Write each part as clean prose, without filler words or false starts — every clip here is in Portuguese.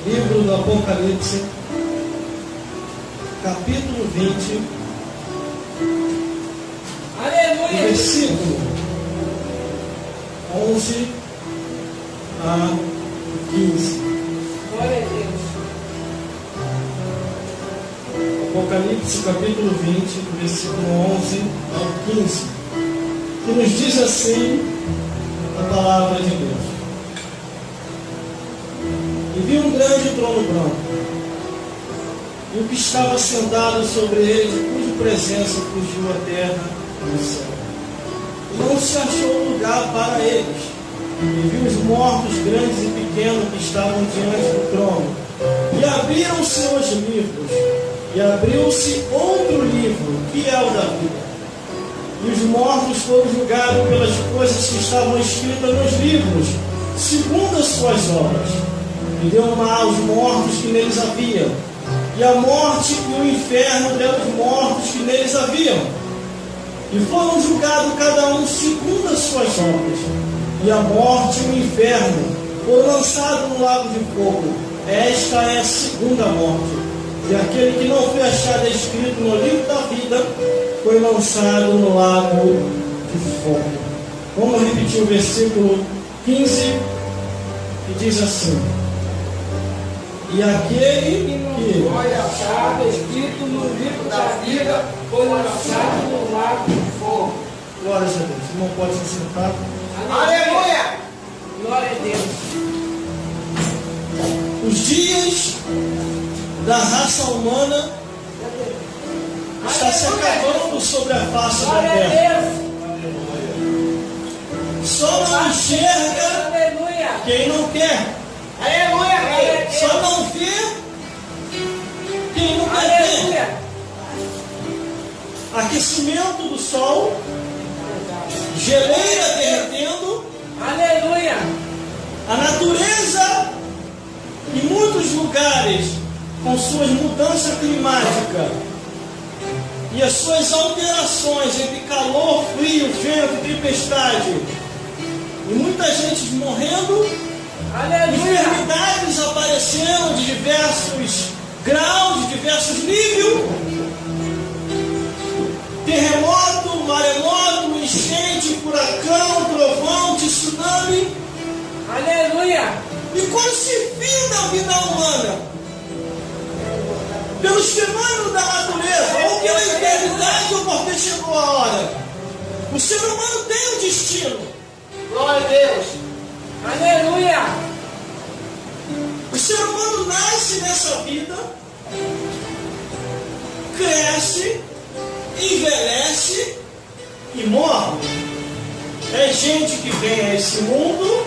Livro do Apocalipse, capítulo 20, Aleluia. versículo 11 a 15. Glória a Deus. Apocalipse, capítulo 20, versículo 11 ao 15, que nos diz assim a palavra de Deus. E vi um grande trono branco, e o que estava sentado sobre ele, de cuja presença fugiu a terra e o céu. E não se achou lugar para eles. E vi os mortos, grandes e pequenos, que estavam diante do trono. E abriram-se os livros, e abriu-se outro livro, que é o da vida. E os mortos foram julgados pelas coisas que estavam escritas nos livros, segundo as suas obras. E deu mal aos mortos que neles haviam, e a morte e o inferno deu os mortos que neles haviam. E foram julgados cada um segundo as suas obras. E a morte e o inferno foram lançados no lago de fogo. Esta é a segunda morte. E aquele que não foi achado escrito no livro da vida foi lançado no lago de fogo. Vamos repetir o versículo 15, que diz assim: e aquele que Foi achado escrito no livro da vida, foi lançado no lago de fogo. glórias a Deus, não pode se sentar. Aleluia. Glória a Deus. Os dias da raça humana está se acabando sobre a face da Glória a terra. Deus. Só não enxerga Aleluia. quem não quer. Aleluia. Glória a Só Deus. não vê quem não quer ver. Aleluia. Aquecimento do sol, geleira derretendo, Aleluia. a natureza em muitos lugares com suas mudanças climáticas e as suas alterações entre calor, frio, vento, tempestade, e muita gente morrendo, Aleluia. enfermidades aparecendo de diversos graus, de diversos níveis, terremoto, maremoto, enchente, furacão, trovão, tsunami. Aleluia. E quando se finda a vida humana, pelos fenômenos da natureza, ou pela eternidade, ou porque chegou a hora, o ser humano tem um destino. Glória a Deus. Aleluia. O ser humano nasce nessa vida, cresce, envelhece e morre. É gente que vem a esse mundo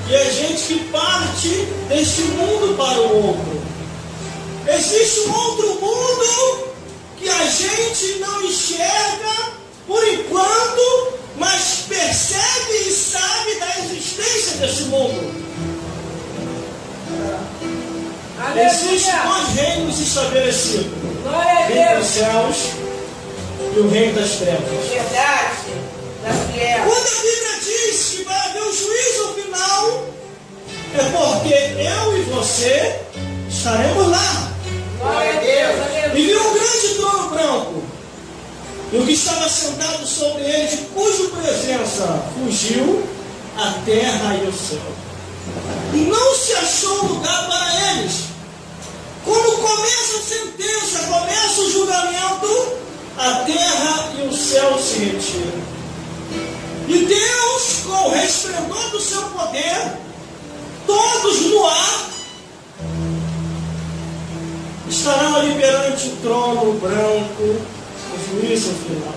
e é gente que parte deste mundo para o outro. Existe um outro mundo que a gente não enxerga por enquanto, mas percebe e sabe da existência desse mundo. Existem Aleluia. dois reinos estabelecidos: Glória a o reino dos Deus. céus e o reino das trevas. Verdade. Da fiel. Quando a Bíblia diz que vai haver o juízo final, é porque eu e você estaremos lá. Glória a Deus. E Aleluia. viu um grande trono branco, e o que estava sentado sobre ele, de cuja presença fugiu a terra e o céu. E não se achou lugar para eles. Quando começa a sentença, começa o julgamento, a terra e o céu se retiram. E Deus, com o resplendor do seu poder, todos no ar, estarão ali perante o trono branco, o juízo final.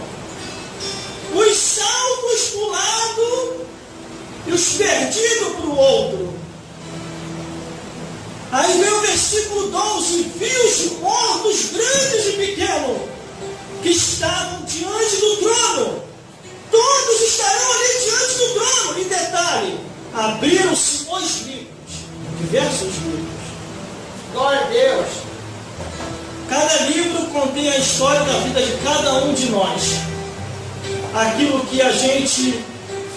Os salvos para o lado e os perdidos para o outro. Aí vem o versículo 12: vi os mortos, grandes e pequenos, que estavam diante do trono. Todos estarão ali diante do trono. Em detalhe, abriram-se os livros, diversos livros. Glória a Deus. Cada livro contém a história da vida de cada um de nós. Aquilo que a gente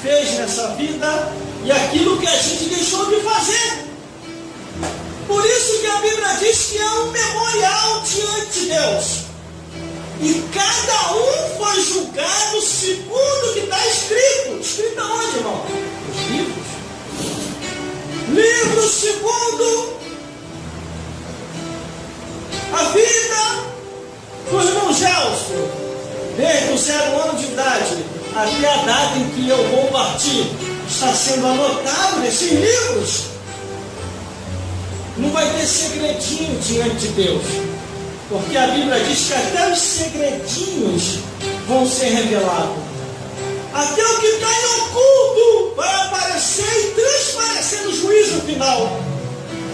fez nessa vida e aquilo que a gente deixou de fazer. Bíblia diz que é um memorial diante de Deus. E cada um foi julgado segundo o que está escrito. Escrito aonde, irmão? Os livros. Livro segundo a vida do irmão Gelson, desde o 0 ano de idade até a data em que eu vou partir, está sendo anotado nesses livros. Não vai ter segredinho diante de Deus, porque a Bíblia diz que até os segredinhos vão ser revelados. Até o que está em oculto vai aparecer e transparecer no juízo final.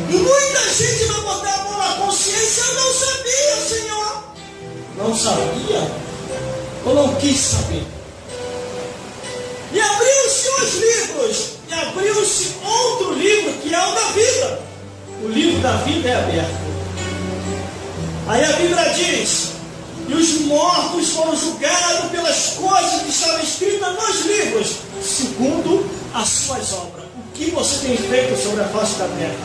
E muita gente vai botar a mão na consciência: eu não sabia, Senhor. Não sabia? Ou não quis saber? E abriu-se os livros, e abriu-se outro livro, que é o da vida. O livro da vida é aberto. Aí a Bíblia diz: e os mortos foram julgados pelas coisas que estavam escritas nos livros, segundo as suas obras. O que você tem feito sobre a face da terra?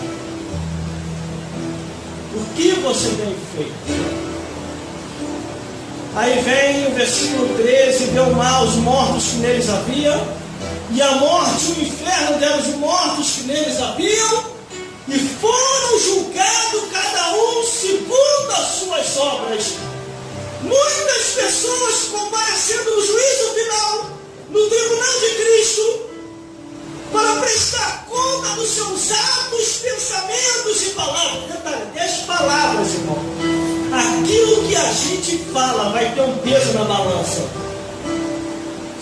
O que você tem feito? Aí vem o versículo 13: deu mal os mortos que neles havia, e a morte e o inferno deram os mortos que neles haviam, e foram julgados cada um segundo as suas obras. Muitas pessoas comparecendo no juízo final, no tribunal de Cristo, para prestar conta dos seus atos, pensamentos e palavras. Detalhe, as palavras, irmão. Aquilo que a gente fala vai ter um peso na balança.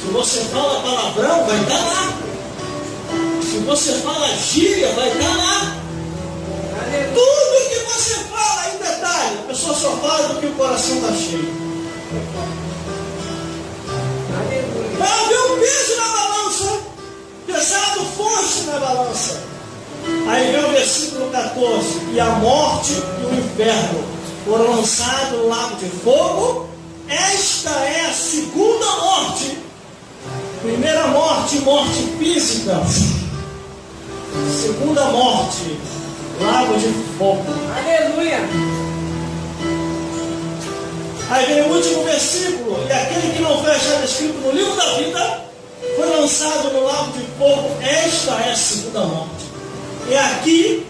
Se você fala palavrão, vai estar lá. Se você fala gíria, vai estar lá. Tudo que você fala, em detalhe, a pessoa só fala do que o coração está cheio. Vai haver um peso na balança, pesado, forte na balança. Aí vem o versículo 14: e a morte e o inferno foram lançados no lago de fogo. Esta é a segunda morte. Primeira morte, morte física. Segunda morte, lago de fogo. Aleluia. Aí vem o último versículo: e aquele que não foi achado escrito no livro da vida foi lançado no lago de fogo. Esta é a segunda morte. É aqui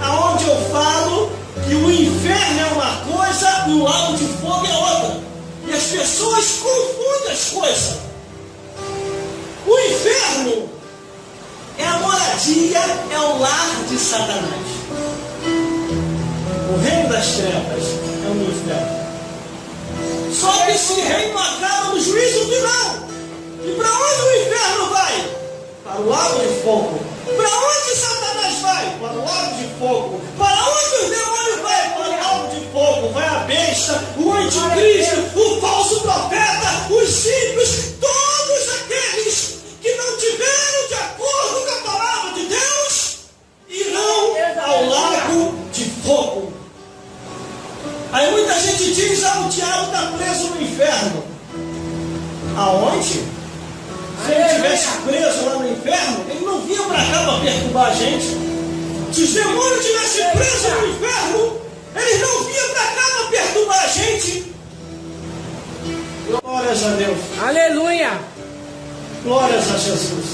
aonde eu falo que o inferno é uma coisa e o lago de fogo é outra. E as pessoas confundem as coisas. O inferno é a moradia, é o lar de Satanás. O reino das trevas é o inferno. Só que esse reino acaba no juízo final. E para onde o inferno vai? Para o lago de fogo. Para onde Satanás vai? Para o lago de fogo. Para onde o demônio vai? Para o lago de fogo. Vai a besta, o anticristo, o falso profeta, os ímpios, todos aqueles que não tiveram de acordo com a palavra de Deus, irão ao lago de fogo. Aí muita gente diz: o diabo está preso no inferno. Aonde? Se ele estivesse preso lá no inferno, ele não vinha para cá para perturbar a gente. Se os demônios estivessem presos no inferno, eles não vinham para cá para perturbar a gente. Glórias a Deus. Aleluia. Glórias a Jesus.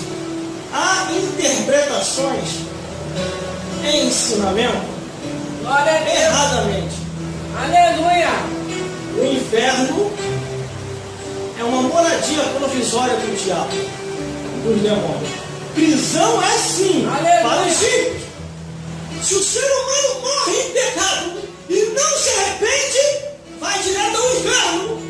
Há interpretações em ensinamento Glória a Deus. erradamente. Aleluia. O inferno é uma moradia provisória do diabo, dos demônios. Prisão é sim, Aleluia. para os ímpios. Se o ser humano morre em pecado e não se arrepende, vai direto ao inferno.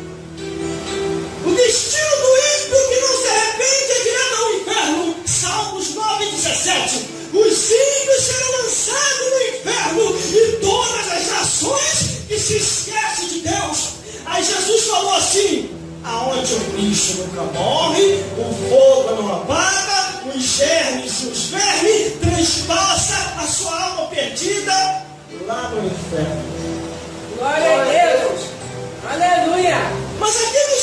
O destino do ímpio que não se arrepende é direto ao inferno. Salmos 9:17. Os ímpios serão lançados no inferno e todas as nações que se esquecem de Deus. Aí Jesus falou assim: aonde o bicho nunca morre, o fogo não apaga, os germes e os vermes transpassa a sua alma perdida lá no inferno. Glória a Deus. Aleluia. Mas aqui no